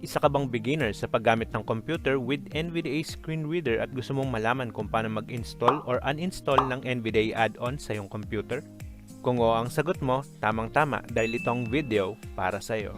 Isa ka bang beginner sa paggamit ng computer with NVDA screen reader at gusto mong malaman kung paano mag-install or uninstall ng NVDA add-on sa iyong computer? Kung oo ang sagot mo, tamang-tama dahil itong video para sa iyo.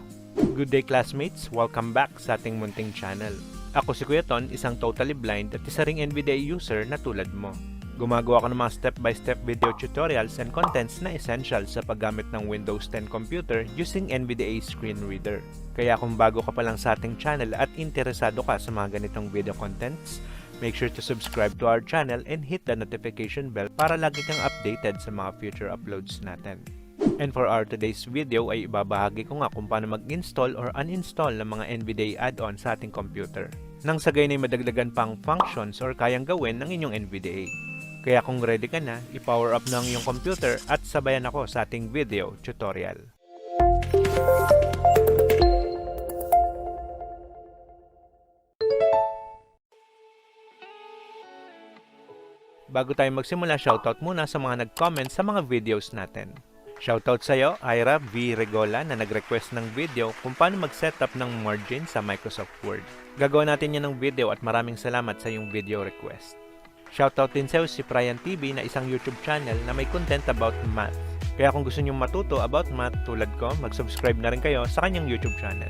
Good day classmates! Welcome back sa ating munting channel. Ako si Kuya Ton, isang totally blind at isa ring NVDA user na tulad mo. Gumagawa ko ng mga step-by-step video tutorials and contents na essential sa paggamit ng Windows 10 computer using NVDA screen reader. Kaya kung bago ka pa lang sa ating channel at interesado ka sa mga ganitong video contents, make sure to subscribe to our channel and hit the notification bell para lagi kang updated sa mga future uploads natin. And for our today's video ay ibabahagi ko nga kung paano mag-install or uninstall ng mga NVDA add-on sa ating computer. Nang sa gayon ay madagdagan pang functions or kayang gawin ng inyong NVDA. Kaya kung ready ka na, i-power up ng iyong computer at sabayan ako sa ating video tutorial. Bago tayo magsimula, shoutout muna sa mga nag-comment sa mga videos natin. Shoutout sa iyo, Ira V. Regola na nag-request ng video kung paano mag-setup ng margin sa Microsoft Word. Gagawa natin yan ng video at maraming salamat sa iyong video request. Shoutout din sa iyo si Brian TV na isang YouTube channel na may content about math. Kaya kung gusto niyo matuto about math tulad ko, mag-subscribe na rin kayo sa kanyang YouTube channel.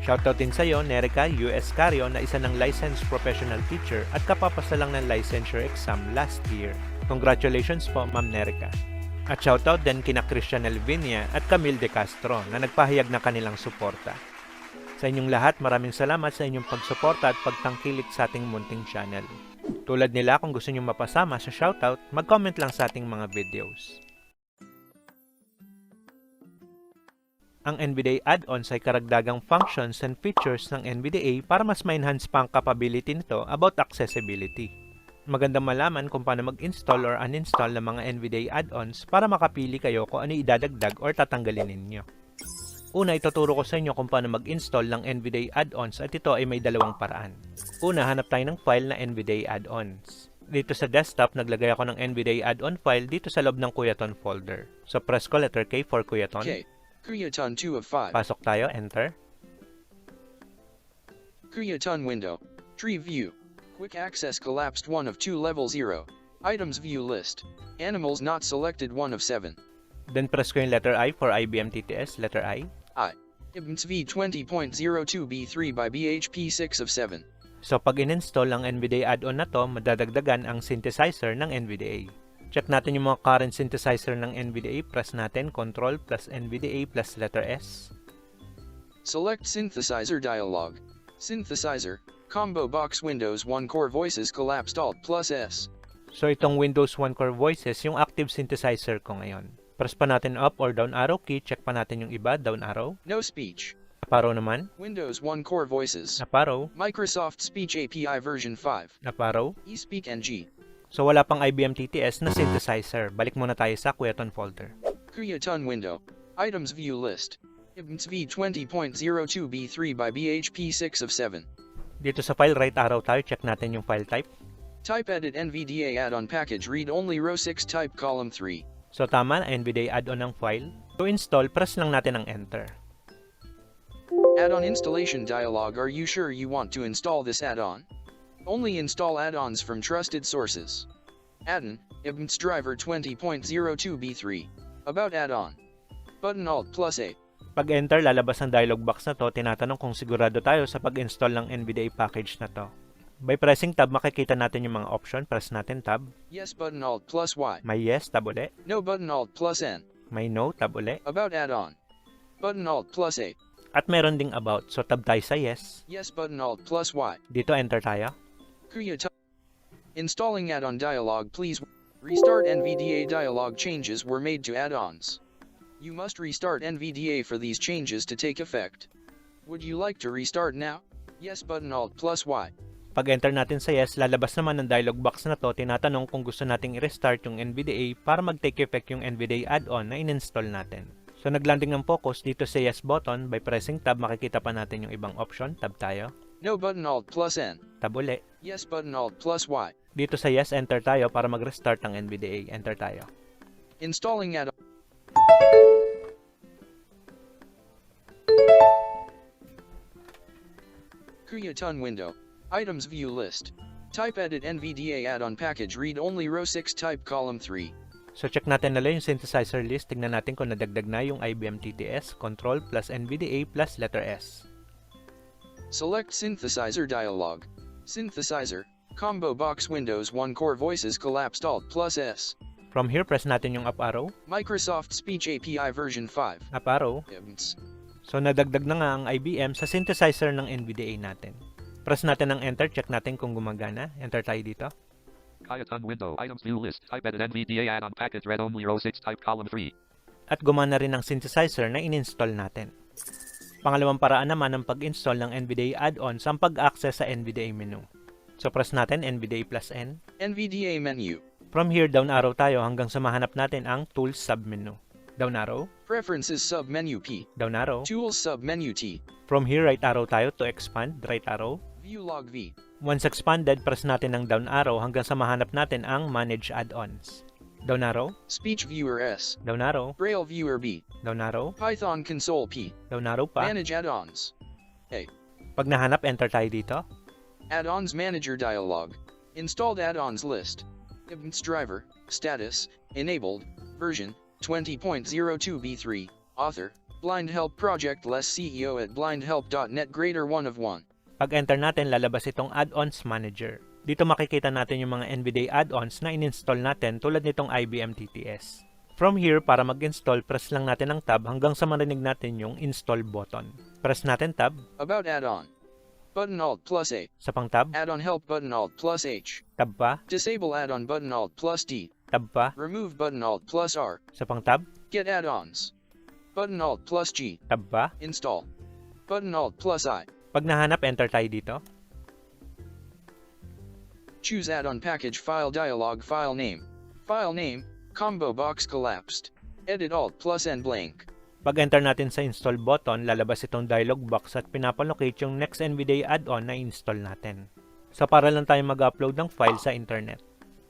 Shoutout din sa iyo, Nerica US Cario na isa ng licensed professional teacher at kapapasa lang ng licensure exam last year. Congratulations po, Ma'am Nerica. At shoutout din kina Christian Elvinia at Camille De Castro na nagpahayag ng kanilang suporta. Sa inyong lahat, maraming salamat sa inyong pagsuporta at pagtangkilik sa ating munting channel. Tulad nila, kung gusto nyo mapasama sa shoutout, mag-comment lang sa ating mga videos. Ang NVDA add-ons ay karagdagang functions and features ng NVDA para mas ma-enhance pa ang capability nito about accessibility. Magandang malaman kung paano mag-install or uninstall ng mga NVDA add-ons para makapili kayo kung ano idadagdag or tatanggalin ninyo. Una, ituturo ko sa inyo kung paano mag-install ng NVDA add-ons at ito ay may dalawang paraan. Una, hanap tayo ng file na NVDA add-ons. Dito sa desktop, naglagay ako ng NVDA add-on file dito sa loob ng Kuyaton folder. So, press ko letter K for Kuyaton. K. Kuyaton 2 of 5. Pasok tayo, enter. Kuyaton window. Tree view. Quick access collapsed 1 of 2 level 0. Items view list. Animals not selected 1 of 7. Then press ko yung letter I for IBM TTS, letter I. Add-Ons v20.02 b3 by BHP 6 of 7. So pag in-install ang NVDA add-on na to, madadagdagan ang synthesizer ng NVDA. Check natin yung mga current synthesizer ng NVDA. Press natin Ctrl plus NVDA plus letter S. Select synthesizer dialog. Synthesizer. Combo box Windows 1 Core Voices collapsed Alt plus S. So itong Windows 1 Core Voices, yung active synthesizer ko ngayon. Press pa natin up or down arrow key, check pa natin yung iba, down arrow. No speech. Up arrow naman. Windows 1 Core Voices. Up arrow. Microsoft Speech API version 5. Up arrow. eSpeak NG. So wala pang IBM TTS na synthesizer. Balik muna tayo sa Kuyaton folder. Kuyaton window. Items view list. Add-Ons v20.02 b3 by BHP 6 of 7. Dito sa file, right arrow tayo, check natin yung file type. Type edit NVDA add-on package read only row 6 type column 3. So tama, NVDA add-on ng file. To install, press lang natin ang enter. Add-on installation dialog. Are you sure you want to install this add-on? Only install add-ons from trusted sources. Add-on, Add-Ons driver 20.02 b3. About add-on. Button Alt plus A. Pag enter, lalabas ang dialog box na to. Tinatanong kung sigurado tayo sa pag-install ng NVDA package na to. By pressing tab, makikita natin yung mga option. Press natin tab. Yes button Alt plus Y. May yes, tab uli. No button Alt plus N. May no, tab uli. About add-on. Button Alt plus A. At meron ding about. So tab tayo sa yes. Yes button Alt plus Y. Dito enter tayo. Kuyaton. Installing add-on dialog. Please restart NVDA dialog. Changes were made to add-ons. You must restart NVDA for these changes to take effect. Would you like to restart now? Yes button Alt plus Y. Pag enter natin sa yes, lalabas naman ng dialog box na to. Tinatanong kung gusto nating i-restart yung NVDA para mag-take effect yung NVDA add-on na in-install natin. So naglanding ang focus dito sa yes button. By pressing tab, makikita pa natin yung ibang option. Tab tayo. No button Alt plus N. Tab uli. Yes button Alt plus Y. Dito sa yes, enter tayo para mag-restart ng NVDA. Enter tayo. Installing add-on. Kuyaton window. Items view list. Type edit NVDA add-on package read only row 6 type column 3. So check natin na yung synthesizer list. Tingnan natin kung nadagdag na yung IBM TTS, Control plus NVDA plus letter S. Select synthesizer dialog. Synthesizer. Combo box Windows 1 core voices collapsed Alt plus S. From here, press natin yung up arrow. Microsoft Speech API version 5. Up arrow. So nadagdag na nga ang IBM sa synthesizer ng NVDA natin. Press natin ang enter, check natin kung gumagana. Enter tayo dito. Kuyaton window, items view list, type edit NVDA add-on package read only row 6 type column 3. At gumana rin ang synthesizer na in-install natin. Pangalawang paraan naman ng pag-install ng NVDA add-on sa pag-access sa NVDA menu. So press natin NVDA plus N. NVDA menu. From here, down arrow tayo hanggang sa mahanap natin ang Tools submenu. Down arrow. Preferences submenu P. Down arrow. Tools submenu T. From here, right arrow tayo to expand. Right arrow. View log V. Once expanded, press natin ang down arrow hanggang sa mahanap natin ang Manage Add-ons. Down arrow. Speech viewer S. Down arrow. Braille viewer B. Down arrow. Python console P. Down arrow pa. Manage add-ons. A. Pag nahanap, enter tayo dito. Add-Ons Manager dialog. Installed add-ons list. Add-Ons driver. Status. Enabled. Version 20.02b3. Author. Blind Help Project less CEO at blindhelp.net greater 1 of 1. Pag enter natin, lalabas itong Add-Ons Manager. Dito makikita natin yung mga NVDA add-ons na in-install natin tulad nitong IBM TTS. From here, para mag-install, press lang natin ang tab hanggang sa marinig natin yung install button. Press natin tab. About add-on. Button Alt plus A. Sa pang tab. Add-on Help button Alt plus H. Tab pa. Disable add-on button Alt plus D. Tab pa. Remove button Alt plus R. Sa pang tab. Get add-ons. Button Alt plus G. Tab pa. Install. Button Alt plus I. Pag nahanap, enter tayo dito. Choose add-on package file dialog file name. File name, combo box collapsed. Edit Alt plus N blank. Pag enter natin sa install button, lalabas itong dialog box at pinapalocate yung next NVDA add-on na install natin. So para lang tayo mag-upload ng file sa internet.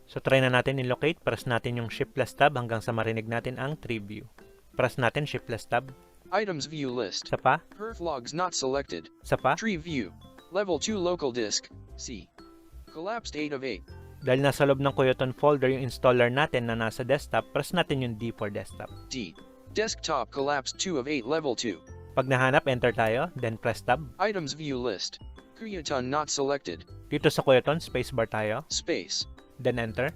So try na natin i-locate, press natin yung Shift plus Tab hanggang sa marinig natin ang tree view. Press natin Shift plus Tab. Items view list. Sa pa. Perf logs not selected. Sa pa. Tree view. Level 2 local disk. C. Collapsed 8 of 8. Dahil nasa loob ng Kuyaton folder yung installer natin na nasa desktop, press natin yung D for desktop. D. Desktop collapsed 2 of 8 level 2. Pag nahanap, enter tayo, then press Tab. Items view list. Kuyaton not selected. Dito sa Kuyaton, spacebar tayo. Space. Then enter.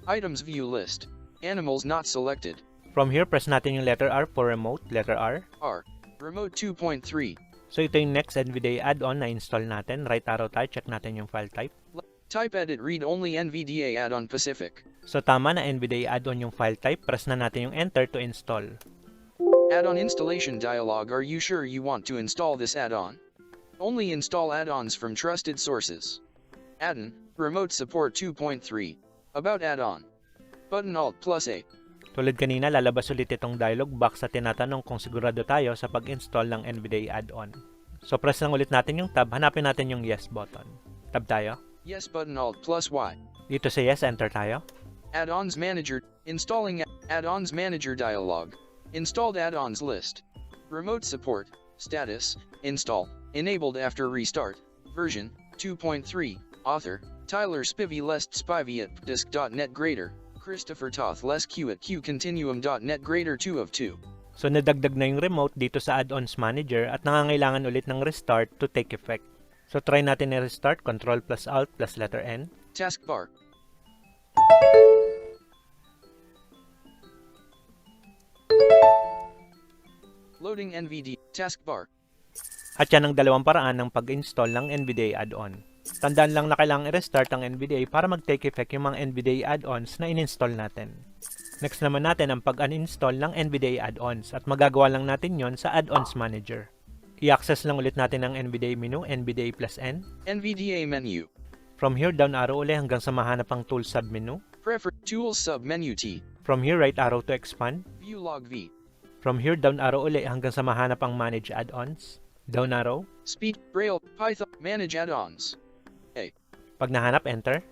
Items view list. Animals not selected. From here, press natin yung letter R for remote, letter R. R. Remote 2.3. So ito yung next NVDA add-on na install natin. Right arrow tayo, check natin yung file type. Type edit read only NVDA add-on Pacific. So tama na NVDA add-on yung file type, press na natin yung enter to install. Add-on installation dialog. Are you sure you want to install this add-on? Only install add-ons from trusted sources. Add-on, remote support 2.3. About add-on. Button Alt plus A. Tulad kanina, lalabas ulit itong dialog box at tinatanong kung sigurado tayo sa pag-install ng NVDA add-on. So press lang ulit natin yung tab, hanapin natin yung yes button. Tab tayo. Yes button Alt plus Y. Dito sa yes, enter tayo. Add-Ons Manager. Installing Add-Ons Manager dialog. Installed add-ons list. Remote support. Status. Install. Enabled after restart. Version 2.3. Author. Tyler Spivey Lest Spivey at disk.net greater. Christopher Toth less Q at qcontinuum.net greater 2 of 2. So nadagdag na yung remote dito sa Add-Ons Manager at nangangailangan ulit ng restart to take effect. So try natin i-restart, Ctrl plus Alt plus letter N. Taskbar. Loading NVD. Taskbar. At yan ang dalawang paraan ng pag-install ng NVDA add-on. Tandaan lang na kailangang i-restart ang NVDA para mag-take effect yung mga NVDA add-ons na in-install natin. Next naman natin ang pag-uninstall ng NVDA add-ons at magagawa lang natin yon sa Add-Ons Manager. I-access lang ulit natin ang NVDA menu, NVDA plus N. NVDA menu. From here, down arrow ulit hanggang sa mahanap ang Tools submenu. Prefer Tools submenu T. From here, right arrow to expand. View log V. From here, down arrow ulit hanggang sa mahanap ang Manage Add-ons. Down arrow. Speed, Braille, Python, Manage Add-ons. A. Pag nahanap, enter.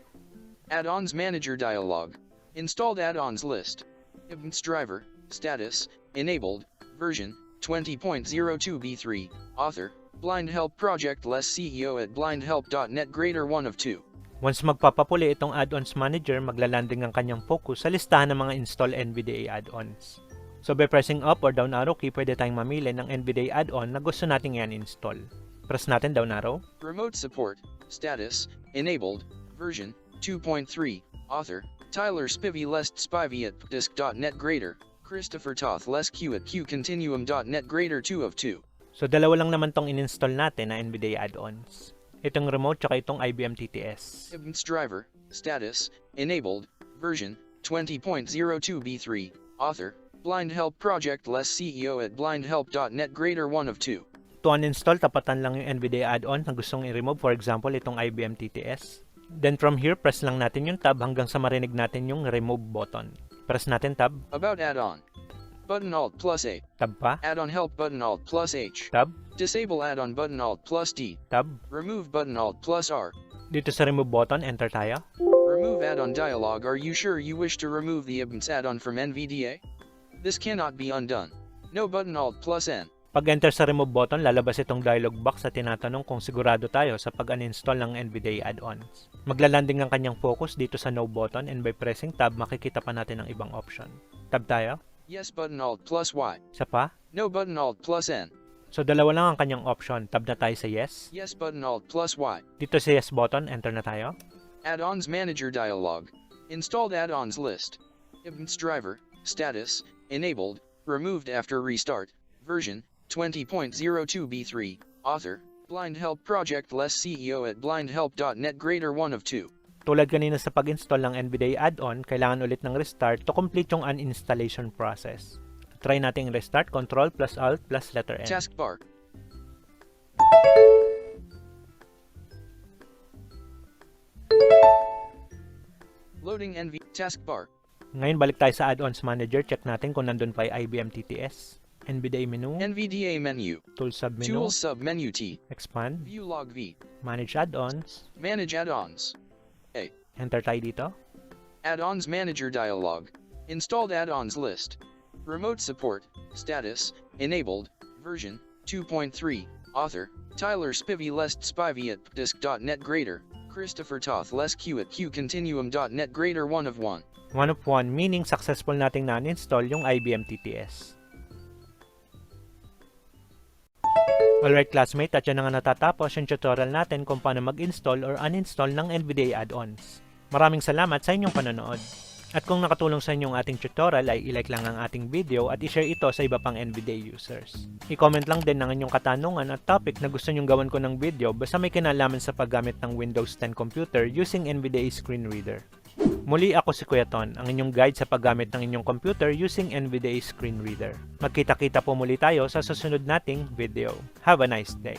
Add-Ons Manager dialog. Installed add-ons list. Add-Ons driver. Status. Enabled. Version 20.02b3. Author. Blind Help Project less CEO at blindhelp.net greater 1 of 2. Once magpapapuli itong Add-Ons Manager, maglalanding ang kanyang focus sa listahan ng mga install NVDA add-ons. So by pressing up or down arrow key, pwede tayong mamili ng NVDA add-on na gusto nating i-install. Press natin down arrow. Remote Support, Status, Enabled, Version, 2.3, Author, Tyler Spivey lest Spivey at disk.net greater, Christopher Toth less Q at qcontinuum.net greater 2 of 2. So dalawa lang naman tong in-install natin na NVDA add-ons. Itong remote tsaka itong IBM TTS. Add-Ons Driver, Status, Enabled, Version, 20.02b3, Author, Blind Help Project less CEO at blindhelp.net greater 1 of 2. To uninstall, tapatan lang yung NVDA add-on na gustong i-remove. For example, itong IBM TTS. Then from here, press lang natin yung tab hanggang sa marinig natin yung remove button. Press natin tab. About add-on. Button Alt plus A. Tab pa. Add-on Help button Alt plus H. Tab. Disable add-on button Alt plus D. Tab. Remove button Alt plus R. Dito sa remove button, enter tayo. Remove add-on dialog. Are you sure you wish to remove the Add-Ons add-on from NVDA? This cannot be undone. No button Alt plus N. Pag enter sa remove button, lalabas itong dialog box at tinatanong kung sigurado tayo sa pag-uninstall ng NVDA add-ons. Maglalanding ang kanyang focus dito sa no button and by pressing tab, makikita pa natin ang ibang option. Tab tayo. Yes button Alt plus Y. Isa pa. No button Alt plus N. So dalawa lang ang kanyang option. Tab na tayo sa yes. Yes button Alt plus Y. Dito sa yes button, enter na tayo. Add-Ons Manager dialog. Installed add-ons list. Add-Ons Driver, Status, Enabled, Removed after restart, Version, 20.02b3, Author, Blind Help Project less CEO at blindhelp.net greater 1 of 2. Tulad kanina sa pag-install ng NVDA add-on, kailangan ulit ng restart to complete yung uninstallation process. Try nating restart, Ctrl plus Alt plus letter N. Taskbar. Loading NV Taskbar. Ngayon balik tayo sa Add-Ons Manager, check natin kung nandun pa yung IBM TTS. NVDA menu, NVDA menu. Tools submenu, Tools submenu T. Expand, View log V. Manage Add-ons, Manage add-ons. A. enter tayo dito. Add-Ons Manager dialog. Installed add-ons list. Remote Support, Status, Enabled, Version, 2.3, Author, Tyler Spivey lest Spivey at disk.net greater, Christopher Toth less Q at qcontinuum.net greater 1 of 1. 1 of 1, meaning successful nating na-install yung IBM TTS. Alright classmate, at yan na nga natatapos yung tutorial natin kung paano mag-install or uninstall ng NVDA add-ons. Maraming salamat sa inyong panonood. At kung nakatulong sa inyong ating tutorial ay i-like lang ang ating video at i-share ito sa iba pang NVDA users. I-comment lang din ang inyong katanungan at topic na gusto nyong gawan ko ng video basta may kinalaman sa paggamit ng Windows 10 computer using NVDA screen reader. Muli ako si Kuya Ton, ang inyong guide sa paggamit ng inyong computer using NVDA screen reader. Magkita-kita po muli tayo sa susunod nating video. Have a nice day!